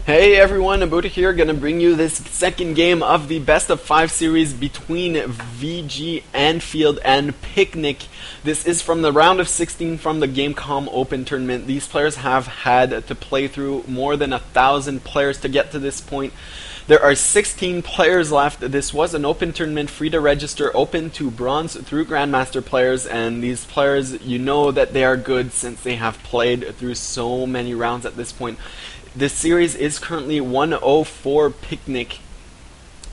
Hey everyone, Abuta here, gonna bring you this second game of the best of 5 series between vgAnfield and Picnic. This is from the round of 16 from the Gamecom Open tournament. These players have had to play through more than 1,000 players to get to this point. There are 16 players left. This was an open tournament, free to register, open to bronze through Grandmaster players, and these players, you know that they are good since they have played through so many rounds at this point. This series is currently 1-0 Picnic,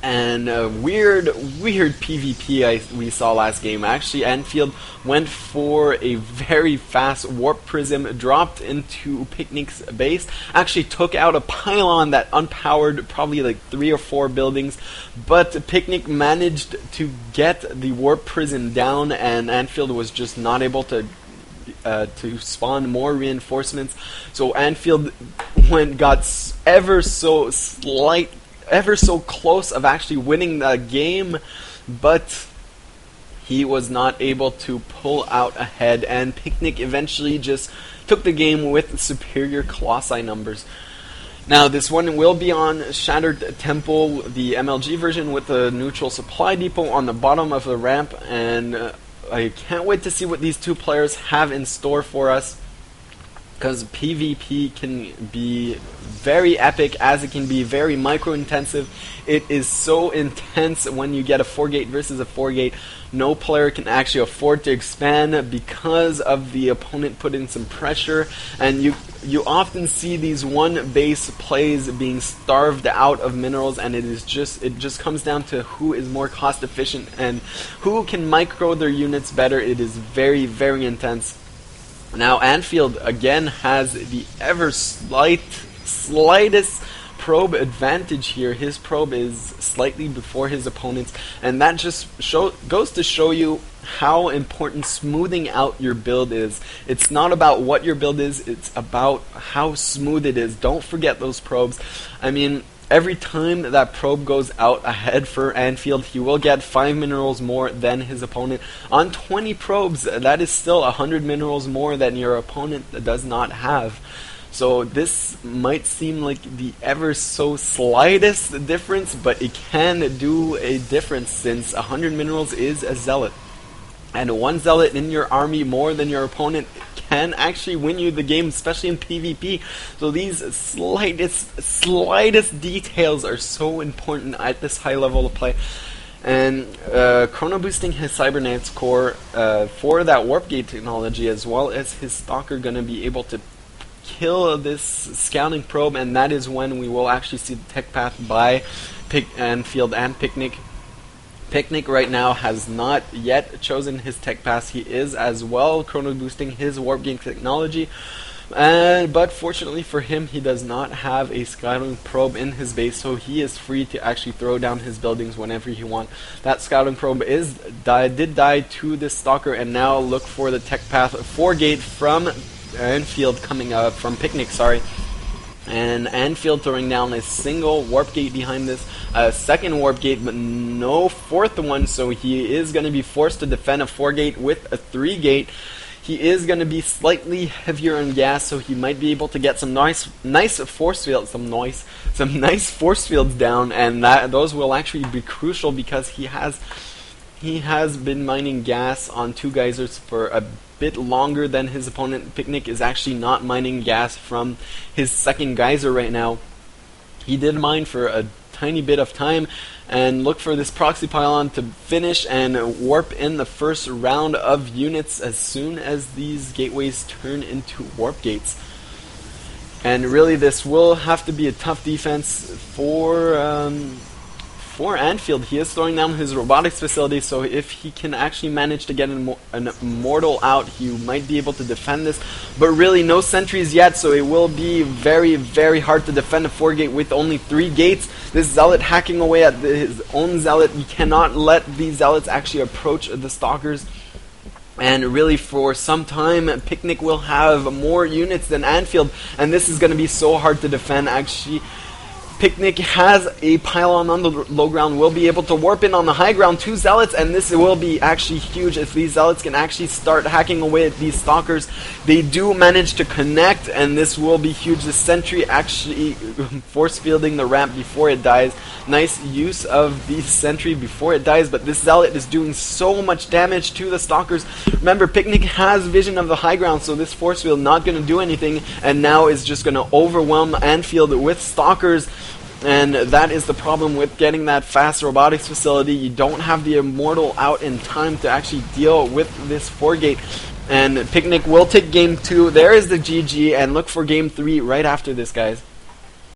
and weird PvP we saw last game. Actually, Anfield went for a very fast warp prism, dropped into Picnic's base, actually took out a pylon that unpowered probably like 3 or 4 buildings, but Picnic managed to get the warp prism down, and Anfield was just not able to spawn more reinforcements. So Anfield got ever so close of actually winning the game, but he was not able to pull out ahead, and Picnic eventually just took the game with superior Colossi numbers. Now this one will be on Shattered Temple, the MLG version with the neutral supply depot on the bottom of the ramp, and I can't wait to see what these two players have in store for us, because PvP can be very epic as it can be very micro-intensive. It is so intense when you get a 4-gate versus a 4-gate. No player can actually afford to expand because of the opponent putting some pressure, and you often see these one base plays being starved out of minerals, and it just comes down to who is more cost efficient and who can micro their units better. It is very intense. Now Anfield again has the ever slightest probe advantage here. His probe is slightly before his opponent's, and that just goes to show you how important smoothing out your build is. It's not about what your build is, it's about how smooth it is. Don't forget those probes. I mean, every time that probe goes out ahead for Anfield, he will get 5 minerals more than his opponent. On 20 probes, that is still 100 minerals more than your opponent does not have. So this might seem like the ever so slightest difference, but it can do a difference, since 100 minerals is a zealot. And one zealot in your army more than your opponent can actually win you the game, especially in PvP. So these slightest details are so important at this high level of play. And chrono boosting his Cybernetics core for that warp gate technology, as well as his stalker, gonna be able to kill this scouting probe, and that is when we will actually see the tech path by Anfield and Picnic. Picnic right now has not yet chosen his tech pass. He is as well chrono boosting his warp gate technology, but fortunately for him, he does not have a scouting probe in his base, so he is free to actually throw down his buildings whenever he wants. That scouting probe did die to this stalker, and now look for the tech path 4-gate from Anfield coming up from Picnic, sorry. And Anfield throwing down a single warp gate behind this, a second warp gate, but no fourth one, so he is going to be forced to defend a 4-gate with a 3-gate. He is going to be slightly heavier on gas, so he might be able to get some nice force fields, some nice force fields down, and those will actually be crucial, because he has been mining gas on 2 geysers for a bit longer than his opponent. Picnic is actually not mining gas from his second geyser right now. He did mine for a tiny bit of time, and look for this proxy pylon to finish and warp in the first round of units as soon as these gateways turn into warp gates. And really, this will have to be a tough defense for Anfield. He is throwing down his robotics facility, so if he can actually manage to get an immortal out, he might be able to defend this. But really, no sentries yet, so it will be very hard to defend a 4-gate with only 3 gates. This zealot hacking away at his own zealot. You cannot let these zealots actually approach the stalkers. And really, for some time, Picnic will have more units than Anfield, and this is going to be so hard to defend. Actually, Picnic has a pylon on the low ground, will be able to warp in on the high ground to Zealots, and this will be actually huge if these Zealots can actually start hacking away at these Stalkers. They do manage to connect, and this will be huge. The Sentry actually force fielding the ramp before it dies. Nice use of the Sentry before it dies, but this Zealot is doing so much damage to the Stalkers. Remember, Picnic has vision of the high ground, so this force field not going to do anything, and now is just going to overwhelm Anfield with Stalkers. And that is the problem with getting that fast robotics facility. You don't have the Immortal out in time to actually deal with this 4-gate. And Picnic will take game 2. There is the GG, and look for game 3 right after this, guys.